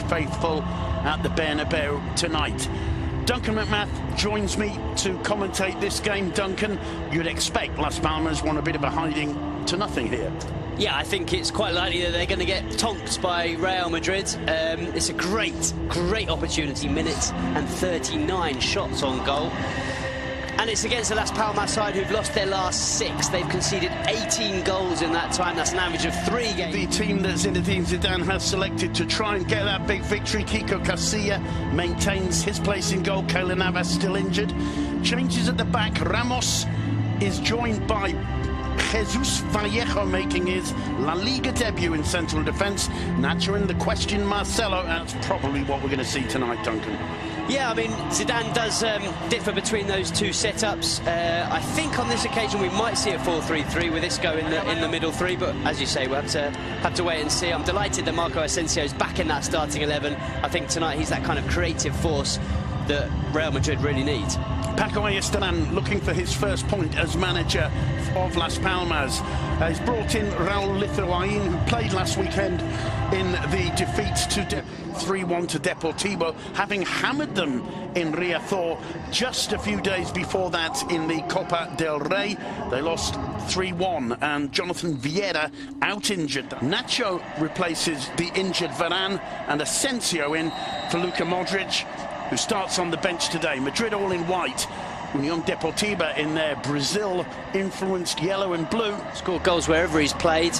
faithful at the Bernabeu tonight. Duncan McMath joins me to commentate this game. Duncan, you'd expect Las Palmas want a bit of a hiding to nothing here. Yeah, I think it's quite likely that they're going to get tonked by Real Madrid. It's a great opportunity. Minutes and 39 shots on goal. And it's against the Las Palmas side who've lost their last 6. They've conceded 18 goals in that time. That's an average of 3 games. The team that Zinedine Zidane has selected to try and get that big victory. Kiko Casilla maintains his place in goal. Keylor Navas still injured. Changes at the back. Ramos is joined by Jesus Vallejo making his La Liga debut in central defence. Nacho in the question, Marcelo. That's probably what we're going to see tonight, Duncan. Yeah, I mean, Zidane does differ between those two setups. I think on this occasion we might see a 4-3-3 with Isco in the middle three, but as you say, we'll have to wait and see. I'm delighted that Marco Asensio's back in that starting 11. I think tonight he's that kind of creative force that Real Madrid really needs. Paco Ayestarán looking for his first point as manager of Las Palmas. He's brought in Raúl Lithuain, who played last weekend in the defeat to 3-1 to Deportivo, having hammered them in Riazor just a few days before that in the Copa del Rey. They lost 3-1, and Jonathan Vieira out injured. Nacho replaces the injured Varane, and Asensio in for Luka Modric, who starts on the bench today. Madrid all in white. Unión Deportiva in their Brazil-influenced yellow and blue. Scored goals wherever he's played.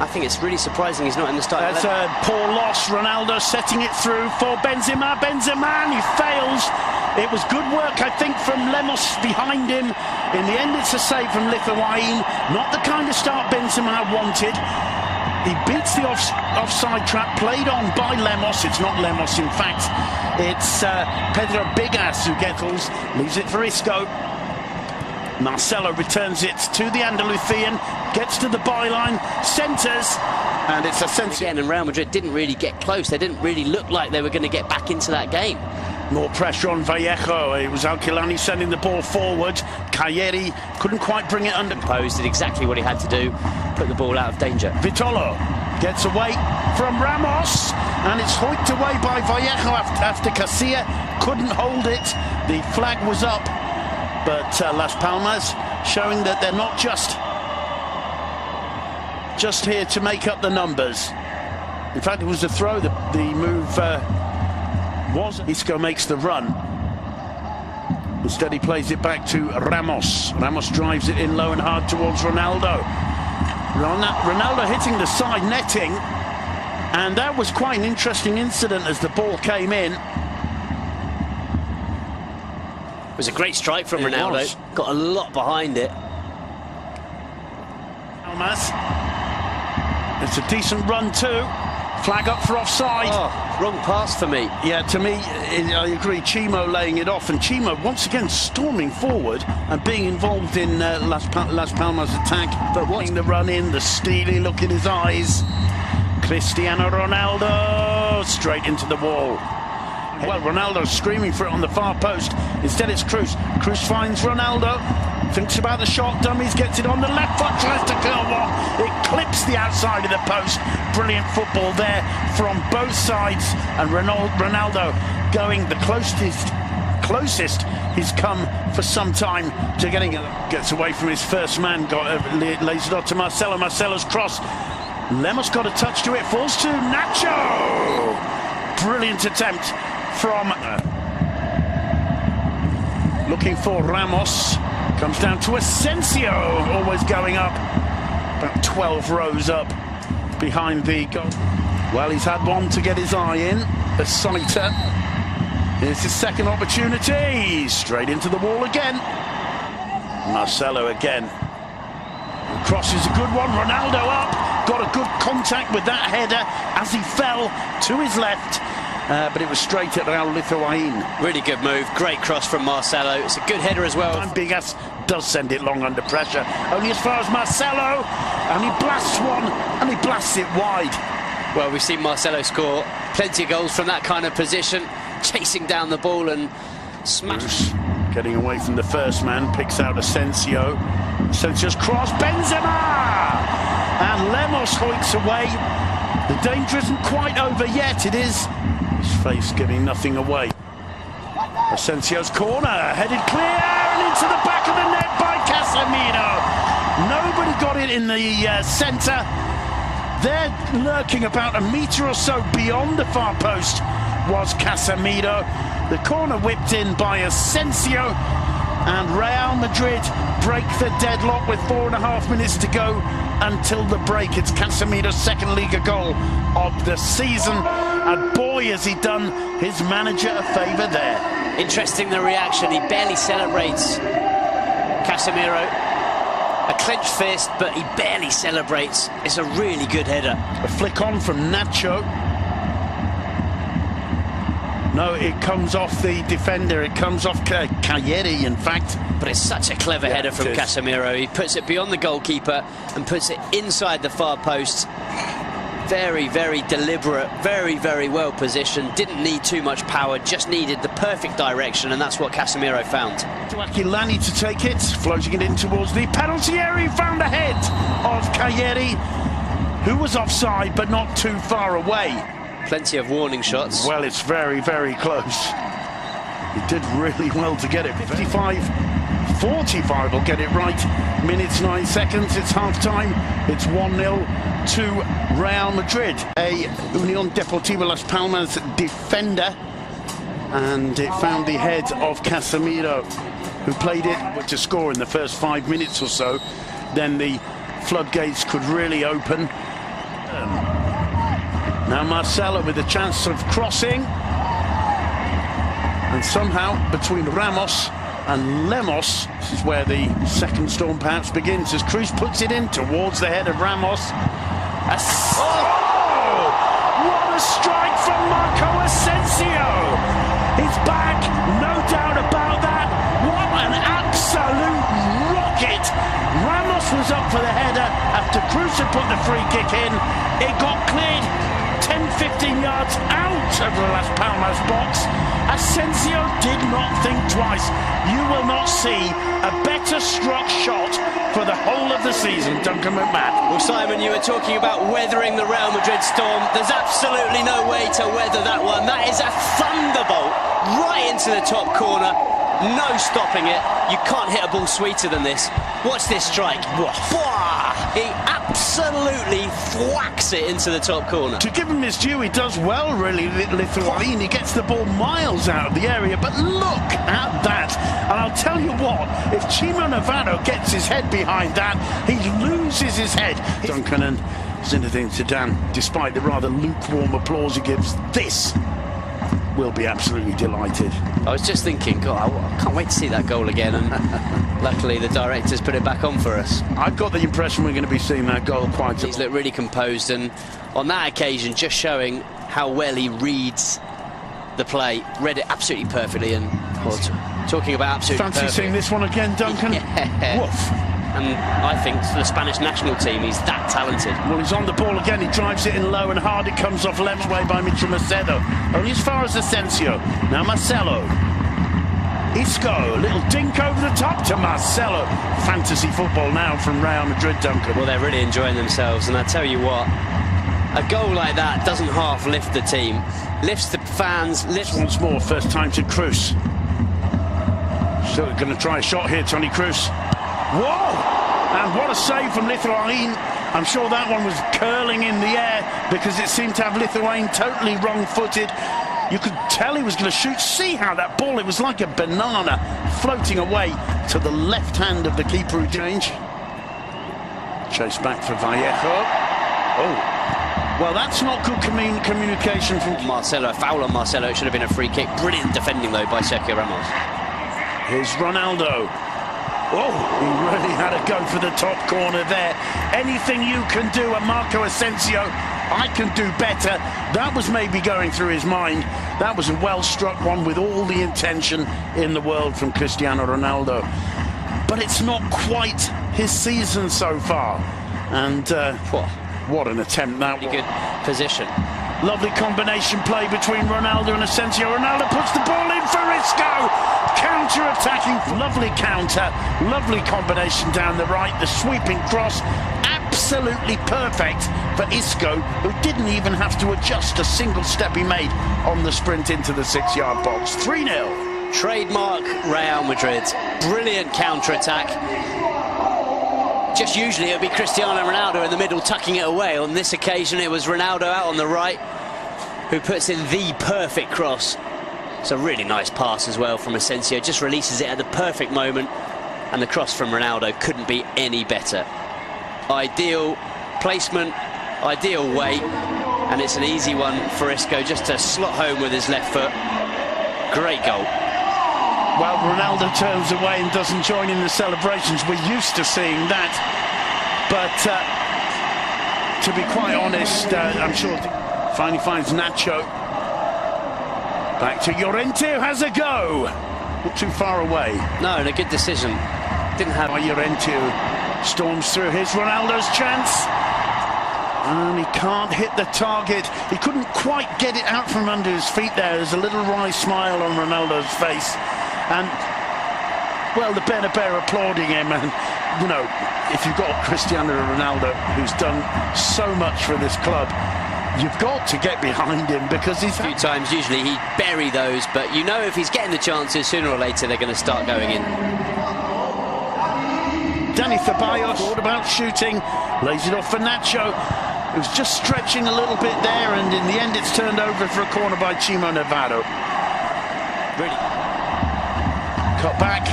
I think it's really surprising he's not in the starting. That's a poor loss. Ronaldo setting it through for Benzema. Benzema, and he fails. It was good work, I think, from Lemos behind him. In the end, it's a save from Lithuain. Not the kind of start Benzema wanted. He beats the offside trap played on by Lemos. It's not Lemos, in fact. It's Pedro Bigas who leaves it for Isco. Marcelo returns it to the Andalusian, gets to the byline, centres, and it's Asensio. Again, and Real Madrid didn't really get close. They didn't really look like they were going to get back into that game. More pressure on Vallejo. It was Alquilani sending the ball forward. Cayeri couldn't quite bring it under. Posed, did exactly what he had to do, put the ball out of danger. Vitolo gets away from Ramos, and it's hoiked away by Vallejo after Casilla couldn't hold it. The flag was up, but Las Palmas showing that they're not just here to make up the numbers. In fact, it was a throw. The move was. Isco makes the run. Instead, he plays it back to Ramos. Ramos drives it in low and hard towards Ronaldo. Ronaldo hitting the side netting, and that was quite an interesting incident as the ball came in. It was a great strike from Ronaldo. Got a lot behind it. Palmas. It's a decent run too. Flag up for offside. Oh, wrong pass for me. Yeah, to me, I agree. Chimo laying it off, and Chimo once again storming forward and being involved in Las Palmas' attack. But watching the run in, the steely look in his eyes. Cristiano Ronaldo straight into the wall. Well, Ronaldo's screaming for it on the far post. Instead, it's Cruz. Cruz finds Ronaldo. Thinks about the shot, dummies, gets it on the left foot, tries to curl one. It clips the outside of the post. Brilliant football there from both sides. And Ronaldo going the closest he's come for some time to getting it. Gets away from his first man, lays it on to Marcelo. Marcelo's cross. Lemos got a touch to it, falls to Nacho. Brilliant attempt from... looking for Ramos. Comes down to Asensio, always going up. About 12 rows up behind the goal. Well, he's had one to get his eye in. A sighter. Here's his second opportunity. Straight into the wall again. Marcelo again. Cross is a good one. Ronaldo up. Got a good contact with that header as he fell to his left. But it was straight at Raúl Lithuain. Really good move. Great cross from Marcelo. It's a good header as well. And Bigas does send it long under pressure. Only as far as Marcelo. And he blasts one. And he blasts it wide. Well, we've seen Marcelo score plenty of goals from that kind of position. Chasing down the ball and smash. Getting away from the first man. Picks out Asensio. Asensio's cross. Benzema! And Lemos hoiks away. The danger isn't quite over yet. It is. His face giving nothing away. Asensio's corner, headed clear and into the back of the net by Casemiro. Nobody got it in the centre. There, lurking about a metre or so beyond the far post, was Casemiro. The corner whipped in by Asensio, and Real Madrid break the deadlock with 4.5 minutes to go until the break. It's Casemiro's second Liga goal of the season, and boy has he done his manager a favour there. Interesting, the reaction. He barely celebrates, Casemiro. A clenched fist, but he barely celebrates. It's a really good header. A flick on from Nacho. No, it comes off the defender. It comes off Cagliari, in fact. But it's such a clever header from Casemiro. He puts it beyond the goalkeeper and puts it inside the far post. Very, very deliberate, very, very well positioned. Didn't need too much power, just needed the perfect direction, and that's what Casemiro found. To Aquilani to take it, floating it in towards the penalty area. He found ahead of Cagliari, who was offside but not too far away. Plenty of warning shots. Well, it's very, very close. He did really well to get it. 55-45 will get it right. Minutes 9 seconds. It's half-time. It's 1-0 to Real Madrid. A Unión Deportiva Las Palmas defender, and it found the head of Casemiro, who played it to score in the first 5 minutes or so. Then the floodgates could really open. Now Marcelo with a chance of crossing, and somehow between Ramos and Lemos, this is where the second storm perhaps begins, as Cruz puts it in towards the head of Ramos. What a strike from Marco Asensio! He's back, no doubt about that. What an absolute rocket! Ramos was up for the header after Cruz had put the free kick in. It got cleared 10-15 yards out of the Las Palmas box. Asensio did not think twice. You will not see a better struck shot for the whole of the season, Duncan McMahon. Well, Simon, you were talking about weathering the Real Madrid storm. There's absolutely no way to weather that one. That is a thunderbolt right into the top corner. No stopping it. You can't hit a ball sweeter than this. Watch this strike. He absolutely thwacks it into the top corner. To give him his due, he does well, really, Lithuanian. He gets the ball miles out of the area, but look at that. And I'll tell you what, if Chimo Navarro gets his head behind that, he loses his head. Duncan and Zinedine Zidane, despite the rather lukewarm applause he gives, this will be absolutely delighted. I was just thinking, God, I can't wait to see that goal again, and luckily the director's put it back on for us. I've got the impression we're going to be seeing that goal quite a lot. He's looked really composed, and on that occasion just showing how well he reads the play. Read it absolutely perfectly, and talking about absolutely fancy seeing this one again, Duncan? Yeah. Woof. And I think for the Spanish national team, he's that talented. Well, he's on the ball again. He drives it in low and hard. It comes off left way by Mitchell Macedo. Only as far as Asensio. Now Marcelo. Isco, little dink over the top to Marcelo. Fantasy football now from Real Madrid, Duncan. Well, they're really enjoying themselves, and I tell you what, a goal like that doesn't half lift the team. Lifts the fans, lifts... Once more, first time to Cruz. Still going to try a shot here, Toni Kroos. Whoa! And what a save from Lithuanian. I'm sure that one was curling in the air because it seemed to have Lithuanian totally wrong-footed. You could tell he was going to shoot. See how that ball, it was like a banana floating away to the left hand of the keeper who changed. Chase back for Vallejo. Oh, well, that's not good communication from Marcelo. A foul on Marcelo. It should have been a free kick. Brilliant defending, though, by Sergio Ramos. Here's Ronaldo. Oh, he really had a go for the top corner there. Anything you can do at Marco Asensio, I can do better. That was maybe going through his mind. That was a well-struck one with all the intention in the world from Cristiano Ronaldo. But it's not quite his season so far. And what an attempt that was. Good position. Lovely combination play between Ronaldo and Asensio. Ronaldo puts the ball in for Isco. Counter-attacking, lovely counter, lovely combination down the right, the sweeping cross, absolutely perfect for Isco, who didn't even have to adjust a single step he made on the sprint into the 6-yard box. 3-0. Trademark Real Madrid. Brilliant counter-attack. Just usually it would be Cristiano Ronaldo in the middle tucking it away. On this occasion it was Ronaldo out on the right who puts in the perfect cross. It's a really nice pass as well from Asensio. Just releases it at the perfect moment, and the cross from Ronaldo couldn't be any better. Ideal placement, ideal weight, and it's an easy one for Isco just to slot home with his left foot. Great goal. Well, Ronaldo turns away and doesn't join in the celebrations. We're used to seeing that. But to be quite honest, I'm sure finally finds Nacho. Back to Llorente, who has a go. Not too far away. No, and a good decision. Didn't have... Llorente storms through his Ronaldo's chance. And he can't hit the target. He couldn't quite get it out from under his feet there. There's a little wry smile on Ronaldo's face. And, well, the Bernabeu applauding him. And, you know, if you've got Cristiano Ronaldo, who's done so much for this club, you've got to get behind him, because he's... A few times, usually he'd bury those, but you know if he's getting the chances, sooner or later they're going to start going in. Dani Ceballos thought about shooting, lays it off for Nacho. It was just stretching a little bit there, and in the end it's turned over for a corner by Chimo Navarro. Really? Cut back.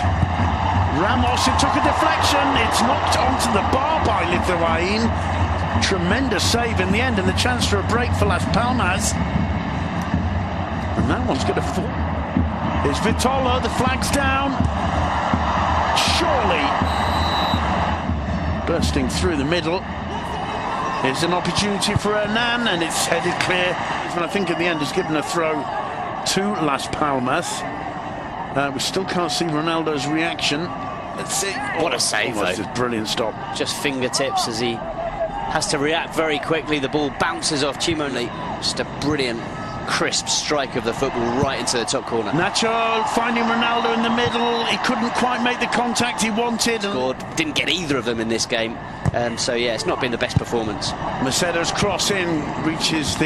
Ramos, it took a deflection. It's knocked onto the bar by Lithuanian. Tremendous save in the end, and the chance for a break for Las Palmas. And that one's going to fall. Here's Vitolo, the flag's down. Surely. Bursting through the middle. Here's an opportunity for Hernan, and it's headed clear. And I think in the end has given a throw to Las Palmas. We still can't see Ronaldo's reaction. Let's see. What a save, though. A brilliant stop. Just fingertips as he has to react very quickly. The ball bounces off Chimone. Just a brilliant, crisp strike of the football right into the top corner. Nacho finding Ronaldo in the middle. He couldn't quite make the contact he wanted. Scored. Didn't get either of them in this game. So, yeah, it's not been the best performance. Macedo's cross in reaches the